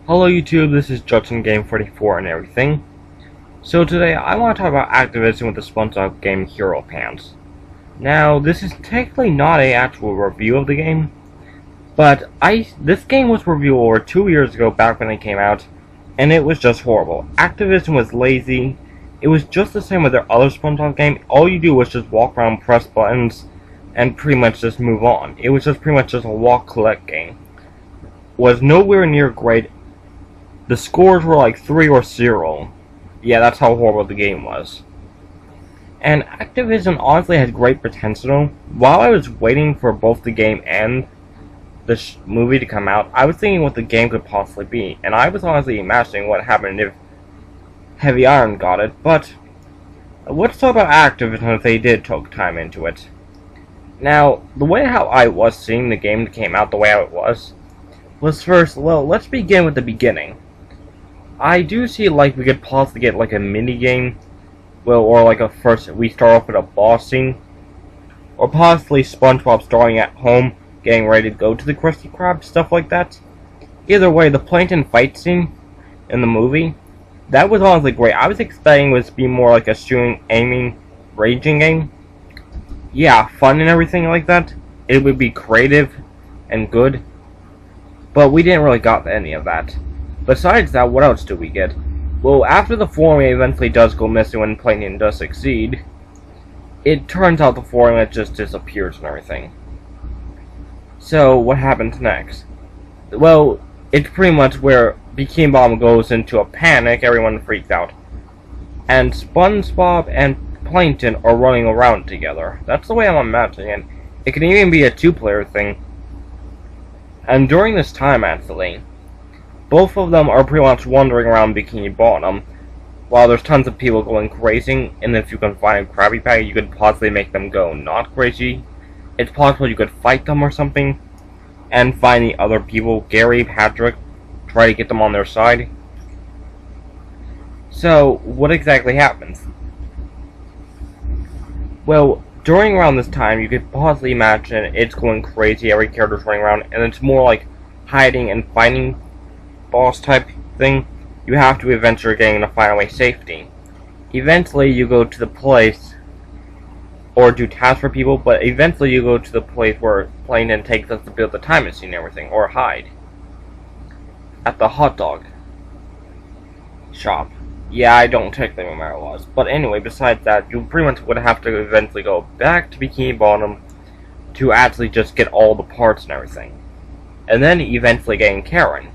Hello YouTube, this is Judson Game 44 and everything. So today I want to talk about activison with the SpongeBob game Hero Pants. Now this is technically not an actual review of the game, but this game was reviewed over 2 years ago back when it came out, and it was just horrible. Activison was lazy. It was just the same with their other SpongeBob game. All you do was just walk around, press buttons, and pretty much just move on. It was just pretty much just a walk-collect game. Was nowhere near great. The scores were like 3 or 0. Yeah, that's how horrible the game was. And Activision honestly has great potential. While I was waiting for both the game and the movie to come out, I was thinking what the game could possibly be. And I was honestly imagining what happened if Heavy Iron got it. But let's talk about Activision if they did take time into it. Now, the way how I was seeing the game that came out the way how it was first, well, let's begin with the beginning. I do see like we could possibly get like a mini game, well, or like a first we start off with a boss scene, or possibly SpongeBob starting at home, getting ready to go to the Krusty Krab, stuff like that. Either way, the plankton fight scene in the movie, that was honestly great. I was expecting it to be more like a shooting, aiming, raging game. Yeah, fun and everything like that. It would be creative and good, but we didn't really got any of that. Besides that, what else do we get? Well, after the formula eventually does go missing when Plankton does succeed, it turns out the formula just disappears and everything. So, what happens next? Well, it's pretty much where Bikini Bottom goes into a panic, everyone freaks out. And SpongeBob and Plankton are running around together. That's the way I'm imagining it. It can even be a two-player thing. And during this time, actually, both of them are pretty much wandering around Bikini Bottom, while there's tons of people going crazy, and if you can find a Krabby Patty, you could possibly make them go not crazy. It's possible you could fight them or something, and find the other people, Gary, Patrick, try to get them on their side. So, what exactly happens? Well, during around this time, you could possibly imagine it's going crazy, every character's running around, and it's more like hiding and fighting boss type thing. You have to eventually gain to find away safety. Eventually you go to the place or do tasks for people, but eventually you go to the place where Plankton takes us to build the time machine and everything, or hide. At the hot dog shop. Yeah, I don't technically remember what it was. But anyway, besides that, you pretty much would have to eventually go back to Bikini Bottom to actually just get all the parts and everything. And then eventually getting Karen.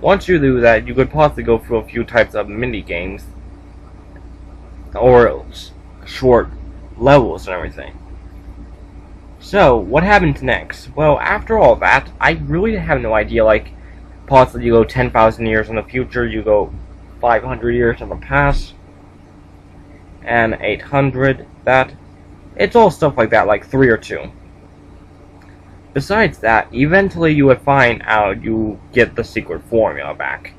Once you do that, you could possibly go through a few types of mini-games, or short levels and everything. So, what happens next? Well, after all that, I really have no idea, like, possibly you go 10,000 years in the future, you go 500 years in the past, and 800, that. It's all stuff like that, like 3 or 2. Besides that, eventually you would find out you get the secret formula back.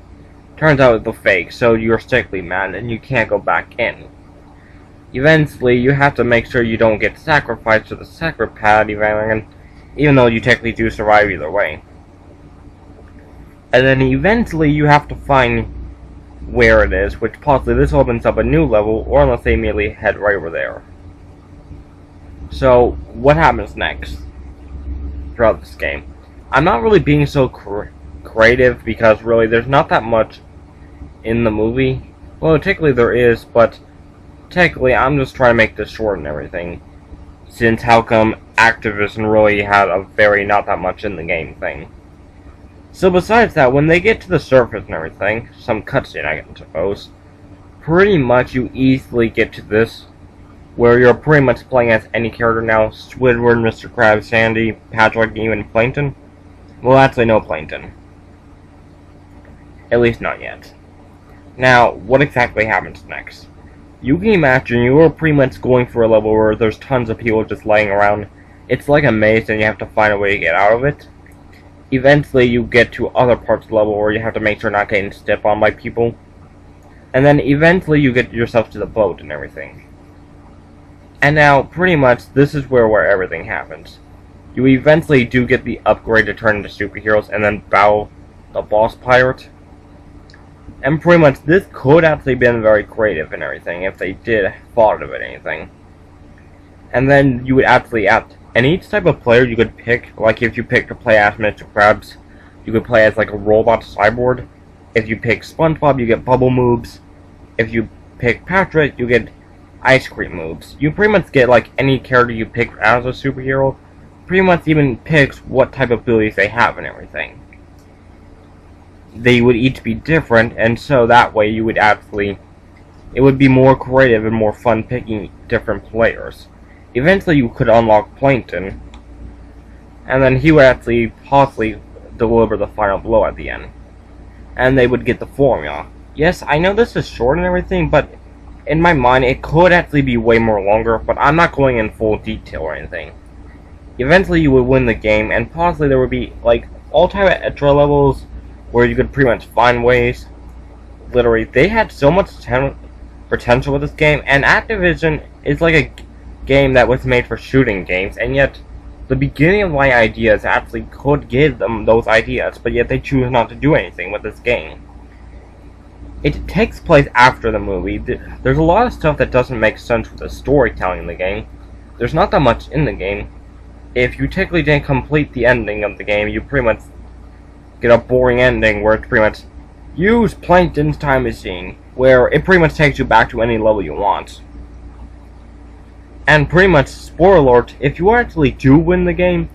Turns out it's a fake, so you're strictly mad and you can't go back in. Eventually, you have to make sure you don't get sacrificed to the sacred pad, even though you technically do survive either way. And then eventually you have to find where it is, which possibly this opens up a new level, or unless they immediately head right over there. So, what happens next throughout this game? I'm not really being so creative because really there's not that much in the movie. Well, technically there is, but technically I'm just trying to make this short and everything, since how come Activision really had a very not that much in the game thing. So besides that, when they get to the surface and everything, some cutscene I suppose, pretty much you easily get to this, where you're pretty much playing as any character now. Squidward, Mr. Krabs, Sandy, Patrick, even Plankton. Well, actually no Plankton. At least not yet. Now, what exactly happens next? You can imagine you are pretty much going for a level where there's tons of people just laying around. It's like a maze and you have to find a way to get out of it. Eventually you get to other parts of the level where you have to make sure not getting stepped on by people. And then eventually you get yourself to the boat and everything. And now, pretty much, this is where everything happens. You eventually do get the upgrade to turn into superheroes, and then battle the boss pirate. And pretty much this could actually been very creative and everything if they did thought of it anything. And then you would actually and each type of player you could pick, like if you pick to play as Mr. Krabs, you could play as like a robot cyborg. If you pick SpongeBob, you get bubble moves. If you pick Patrick, you get ice cream moves. You pretty much get like any character you pick as a superhero, pretty much even picks what type of abilities they have and everything. They would each be different, and so that way you would actually, it would be more creative and more fun picking different players. Eventually you could unlock Plankton, and then he would actually possibly deliver the final blow at the end. And they would get the formula. Yes, I know this is short and everything, but in my mind it could actually be way more longer, but I'm not going in full detail or anything. Eventually you would win the game, and possibly there would be like all type of extra levels where you could pretty much find ways. Literally, they had so much potential with this game, and Activision is like a game that was made for shooting games, and yet the beginning of my ideas actually could give them those ideas, but yet they choose not to do anything with this game. It takes place after the movie. There's a lot of stuff that doesn't make sense with the storytelling in the game. There's not that much in the game. If you technically didn't complete the ending of the game, you pretty much get a boring ending where it's pretty much use Plankton's time machine, where it pretty much takes you back to any level you want. And pretty much, spoiler alert, if you actually do win the game,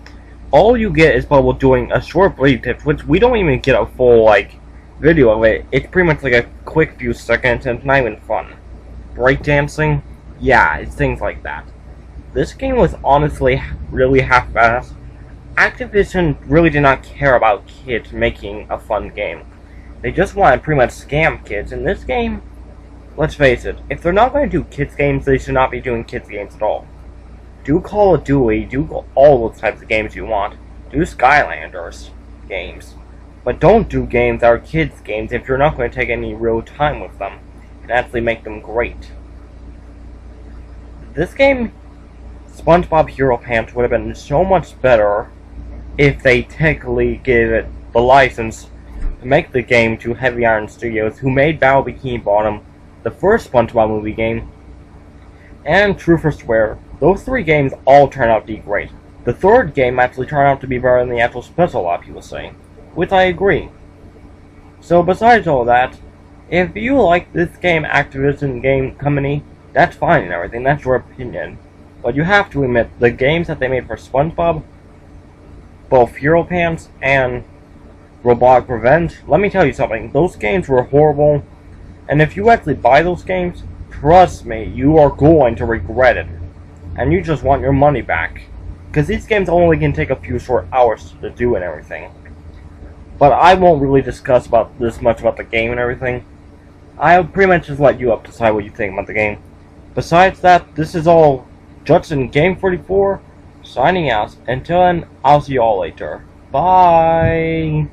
all you get is Bubble doing a short brief tip, which we don't even get a full, like, video of it. It's pretty much like a quick few seconds, and it's not even fun. Breakdancing? Yeah, it's things like that. This game was honestly really half-assed. Activision really did not care about kids making a fun game. They just wanted to pretty much scam kids. In this game, let's face it, if they're not going to do kids games, they should not be doing kids games at all. Do Call of Duty, do all those types of games you want. Do Skylanders games. But don't do games that are kids games if you're not going to take any real time with them and actually make them great. This game, SpongeBob Hero Pants, would have been so much better if they technically gave it the license to make the game to Heavy Iron Studios, who made Battle Bikini Bottom, the first SpongeBob movie game, and Truth or Swear. Those three games all turned out to be great. The third game actually turned out to be better than the actual special, a lot of people say, which I agree. So besides all that, if you like this game, Activision Game Company, that's fine and everything, that's your opinion. But you have to admit, the games that they made for SpongeBob, both Hero Pants and Robotic Revenge, let me tell you something, those games were horrible, and if you actually buy those games, trust me, you are going to regret it. And you just want your money back. Because these games only can take a few short hours to do and everything. But I won't really discuss about this much about the game and everything. I'll pretty much just let you up decide what you think about the game. Besides that, this is all Judson Game 44 signing out. Until then, I'll see you all later. Bye!